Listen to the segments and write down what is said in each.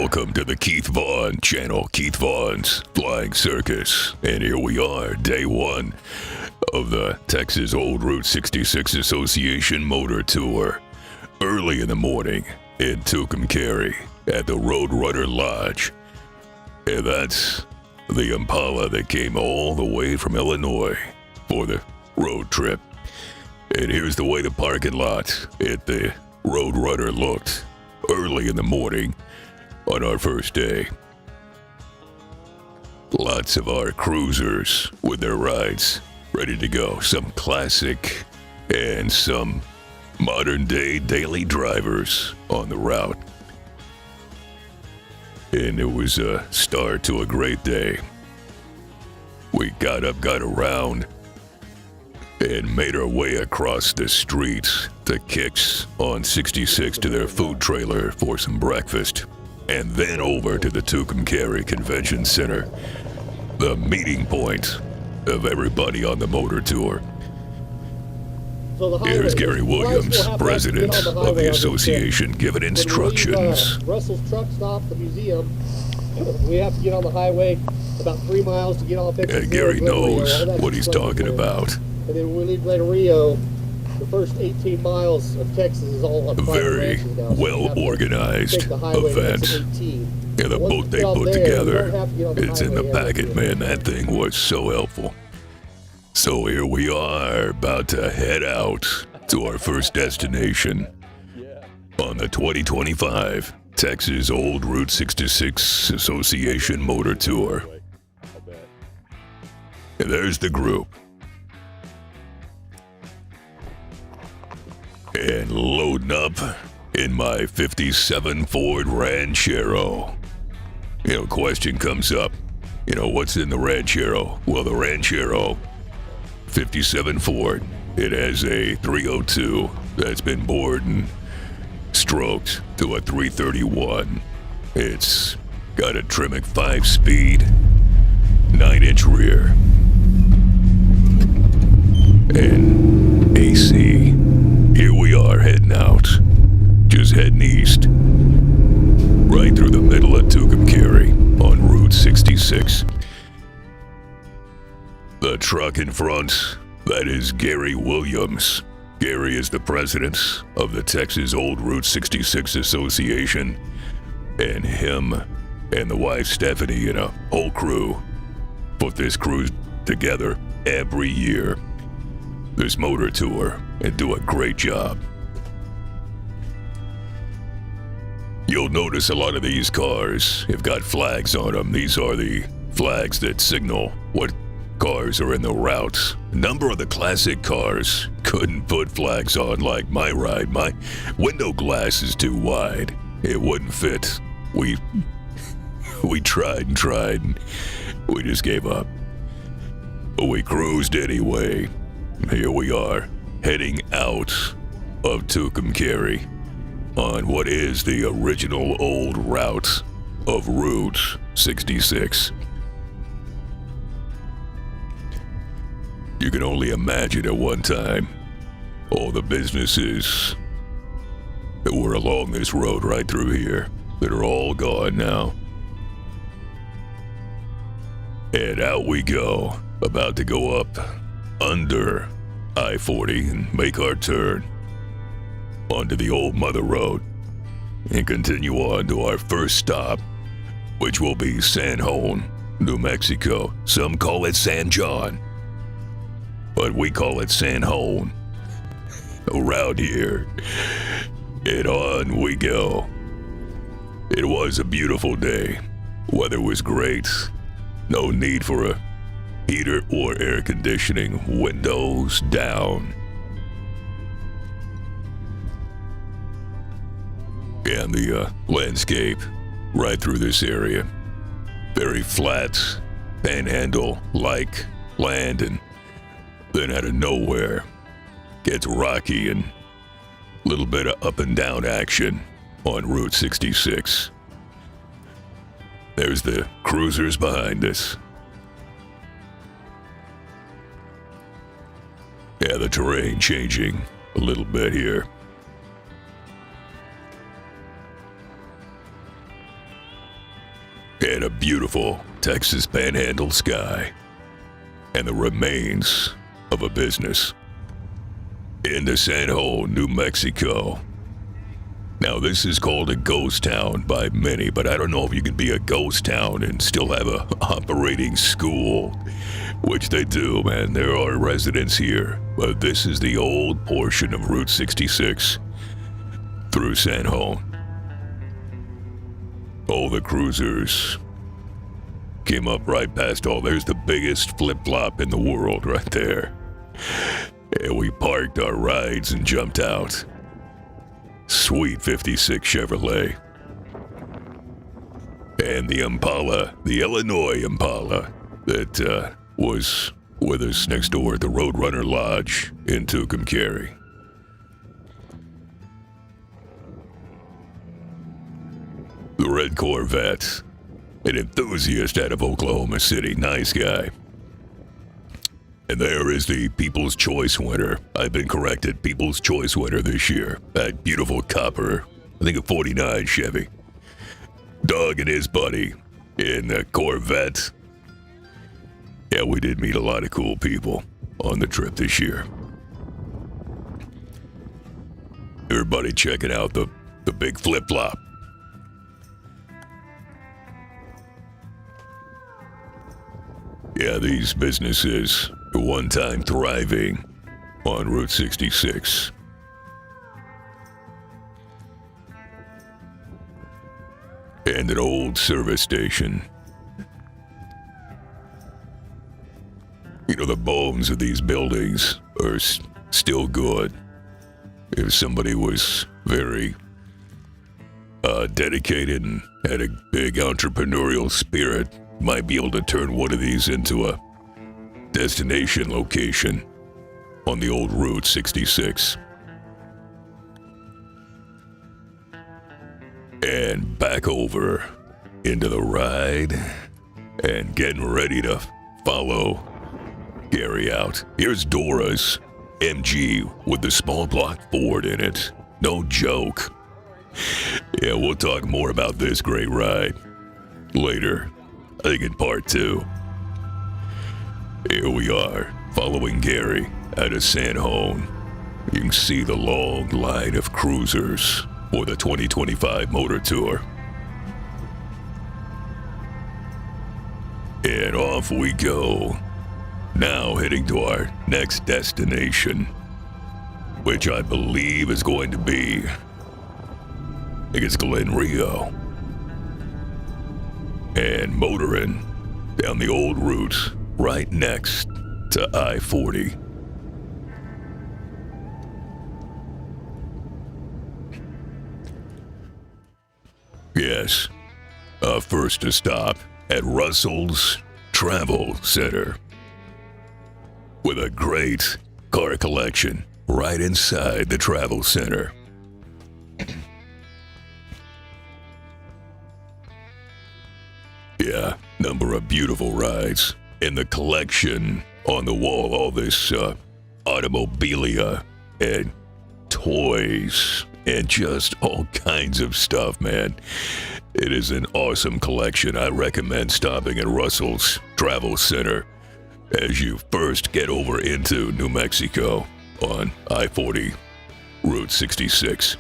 Welcome to the Keith Vaughn channel, Keith Vaughn's Flying Circus. And here we are, day one of the Texas Old Route 66 Association Motor Tour. Early in the morning in Tucumcari at the Roadrunner Lodge. And that's the Impala that came all the way from Illinois for the road trip. And here's the way the parking lot at the Roadrunner looked early in the morning on our first day. Lots of our cruisers with their rides ready to go. Some classic and some modern day daily drivers on the route. And it was a start to a great day. We got up, got around, and made our way across the streets to Kicks on 66 to their food trailer for some breakfast. And then over to the Tucumcari Convention Center, the meeting point of everybody on the motor tour. Here's Gary Williams, president of the association, giving instructions. Russell's truck stop, the museum. We have to get on the highway about 3 miles to get off. And Gary knows what he's talking about. And then when we leave Glenrio, the first 18 miles of Texas is all on very well-organized event. Yeah, the boat they put together, it's in the packet, man. That thing was so helpful. So here we are, about to head out to our first destination on the 2025 Texas Old Route 66 Association Motor Tour. And there's the group. And loading up in my 57 Ford Ranchero. Question comes up. What's in the Ranchero? Well, the Ranchero 57 Ford. It has a 302 that's been bored and stroked to a 331. It's got a Tremec 5-speed, 9-inch rear, and AC. Here we are heading out, just heading east, right through the middle of Tucumcari on Route 66. The truck in front, that is Gary Williams. Gary is the president of the Texas Old Route 66 Association, and him and the wife Stephanie and a whole crew put this cruise together every year, this motor tour, and do a great job. You'll notice a lot of these cars have got flags on them. These are the flags that signal what cars are in the route. A number of the classic cars couldn't put flags on like my ride. My window glass is too wide. It wouldn't fit. We tried and tried, and we just gave up. But we cruised anyway. Here we are, heading out of Tucumcari on what is the original old route of Route 66. You can only imagine at one time all the businesses that were along this road right through here that are all gone now. And out we go, about to go up under I-40 and make our turn onto the old Mother Road and continue on to our first stop, which will be San Jon, New Mexico. Some call it San Jon, but we call it San Jon around here. And on we go. It was a beautiful day. Weather was great. No need for a heater or air conditioning. Windows down. And the landscape right through this area. Very flat, panhandle-like land, and then out of nowhere, gets rocky and a little bit of up and down action on Route 66. There's the cruisers behind us. Yeah, the terrain changing a little bit here. and a beautiful Texas Panhandle sky, and the remains of a business into San Jon, New Mexico. Now, this is called a ghost town by many, but I don't know if you can be a ghost town and still have a operating school, which they do, man. There are residents here, but this is the old portion of Route 66 through San Jon. All the cruisers came up right past there's the biggest flip-flop in the world right there. And we parked our rides and jumped out. Sweet 56 Chevrolet. And the Impala, the Illinois Impala, that was with us next door at the Roadrunner Lodge in Tucumcari. The red Corvette, an enthusiast out of Oklahoma City, nice guy. And there is the People's Choice winner. I've been corrected, People's Choice winner this year. That beautiful copper, I think a 49 Chevy. Doug and his buddy in the Corvette. Yeah, we did meet a lot of cool people on the trip this year. Everybody checking out the big flip-flop. Yeah, these businesses were one time thriving on Route 66. And an old service station. You know, the bones of these buildings are still good. If somebody was very dedicated and had a big entrepreneurial spirit, might be able to turn one of these into a destination location on the old Route 66. And back over into the ride and getting ready to follow Gary out. Here's Dora's MG with the small block Ford in it. No joke. Yeah, we'll talk more about this great ride later. I think in part 2. Here we are, following Gary out of San Jon. You can see the long line of cruisers for the 2025 Motor Tour. And off we go. Now heading to our next destination, which I believe is going to be, I think it's Glenrio. And motoring down the old route right next to I-40. Yes, first to stop at Russell's Travel Center with a great car collection right inside the travel center. Yeah, number of beautiful rides in the collection on the wall. All this automobilia and toys and just all kinds of stuff, man. It is an awesome collection. I recommend stopping at Russell's Travel Center as you first get over into New Mexico on I-40, Route 66.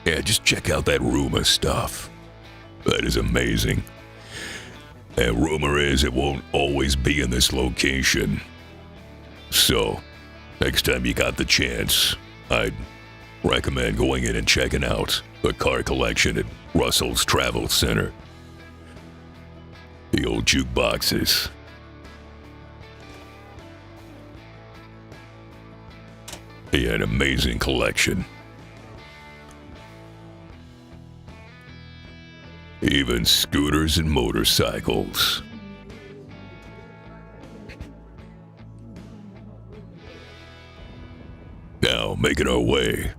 Yeah, just check out that room of stuff. That is amazing. And rumor is it won't always be in this location. So, next time you got the chance, I'd recommend going in and checking out the car collection at Russell's Travel Center. The old jukeboxes. Yeah, an amazing collection. Even scooters and motorcycles. Now, making our way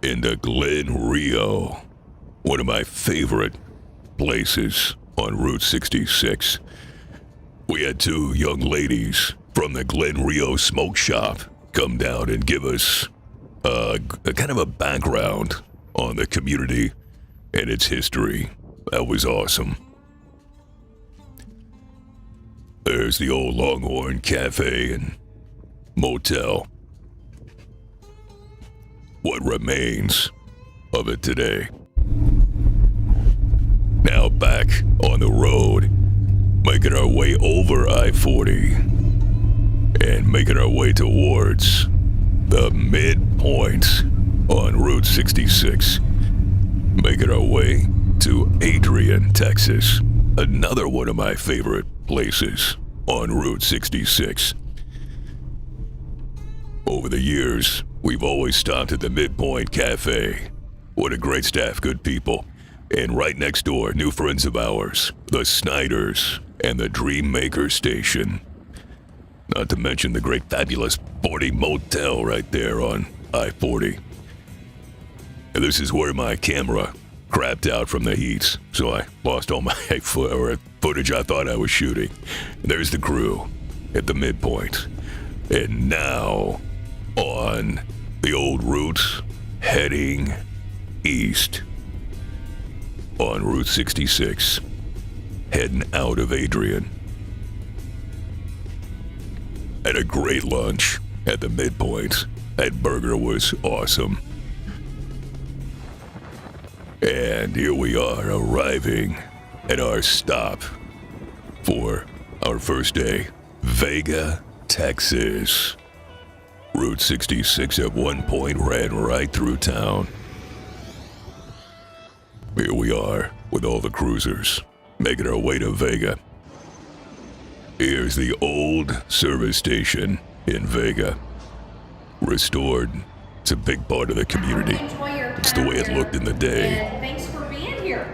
into Glenrio, one of my favorite places on Route 66. We had two young ladies from the Glenrio Smoke Shop come down and give us a kind of a background on the community and its history. That was awesome. There's the old Longhorn Cafe and Motel. What remains of it today. Now back on the road, making our way over I-40 and making our way towards the midpoint on Route 66. Making our way to Adrian, Texas. Another one of my favorite places on Route 66. Over the years, we've always stopped at the Midpoint Cafe. What a great staff, good people. And right next door, new friends of ours, the Snyders and the Dream Maker Station. Not to mention the great fabulous 40 Motel right there on I-40. And this is where my camera crapped out from the heat, so I lost all my footage I thought I was shooting. And there's the crew at the midpoint. And now, on the old route, heading east. On Route 66, heading out of Adrian. Had a great lunch at the midpoint. That burger was awesome. And here we are arriving at our stop for our first day, Vega, Texas. Route 66 at one point ran right through town. Here we are with all the cruisers, making our way to Vega. Here's the old service station in Vega. Restored. It's a big part of the community. It's the way it looked in the day. Thanks for being here.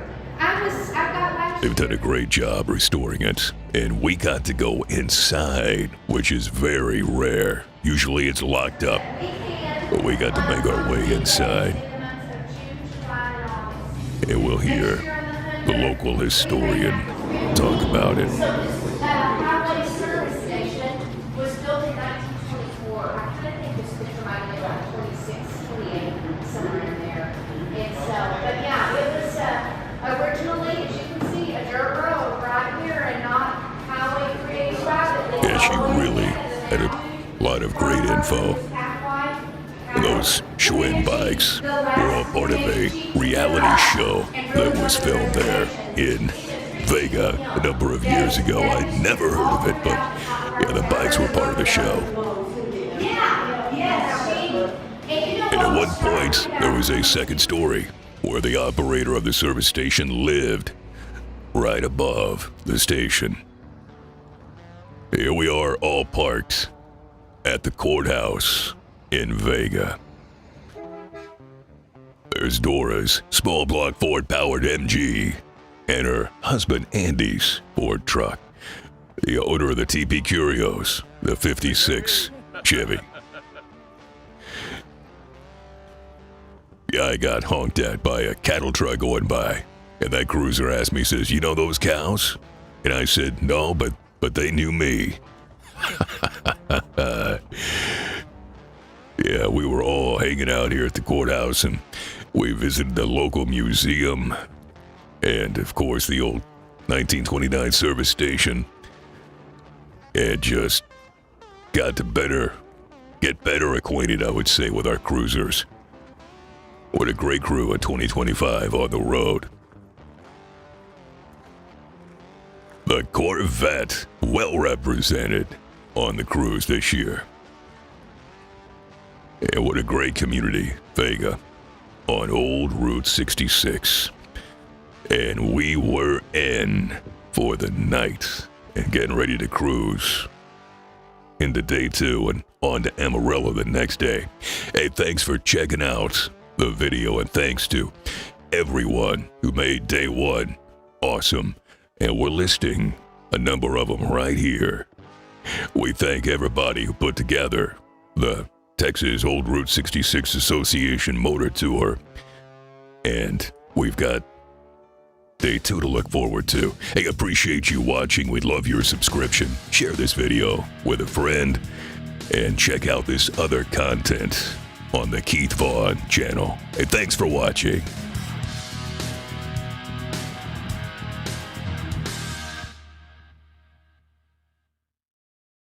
They've done a great job restoring it, and we got to go inside, which is very rare. Usually it's locked up, but we got to make our way inside. And we'll hear the local historian talk about it. Highway service station was built in 1924. I kind of think this picture might be about 26, 28, somewhere in there. And so, but yeah, it was originally, as you can see, a dirt road right here and not highway created privately. Yeah, she really had a lot of great info. Those Schwinn bikes were all part of a reality show that was filmed there in Vega a number of years ago. I'd never heard of it, but yeah, the bikes were part of the show. And at one point, there was a second story where the operator of the service station lived right above the station. Here we are all parked at the courthouse in Vega. There's Dora's small block Ford powered MG and her husband Andy's Ford truck. The owner of the TP Curios, the 56 Chevy. Yeah, I got honked at by a cattle truck going by, and that cruiser asked me, says, "You know those cows?" And I said, "No, but they knew me." Yeah, we were all hanging out here at the courthouse, and we visited the local museum, and of course the old 1929 service station, and just got to get better acquainted, I would say, with our cruisers. What a great crew in 2025 on the road. The Corvette, well represented on the cruise this year. And what a great community, Vega, on old Route 66. And we were in for the night and getting ready to cruise into day 2 and on to Amarillo the next day. Hey, thanks for checking out the video, and thanks to everyone who made day 1 awesome. And we're listing a number of them right here. We thank everybody who put together the Texas Old Route 66 Association Motor Tour. And we've got day 2 to look forward to. Hey, appreciate you watching. We'd love your subscription. Share this video with a friend. And check out this other content on the Keith Vaughn channel. Hey, thanks for watching.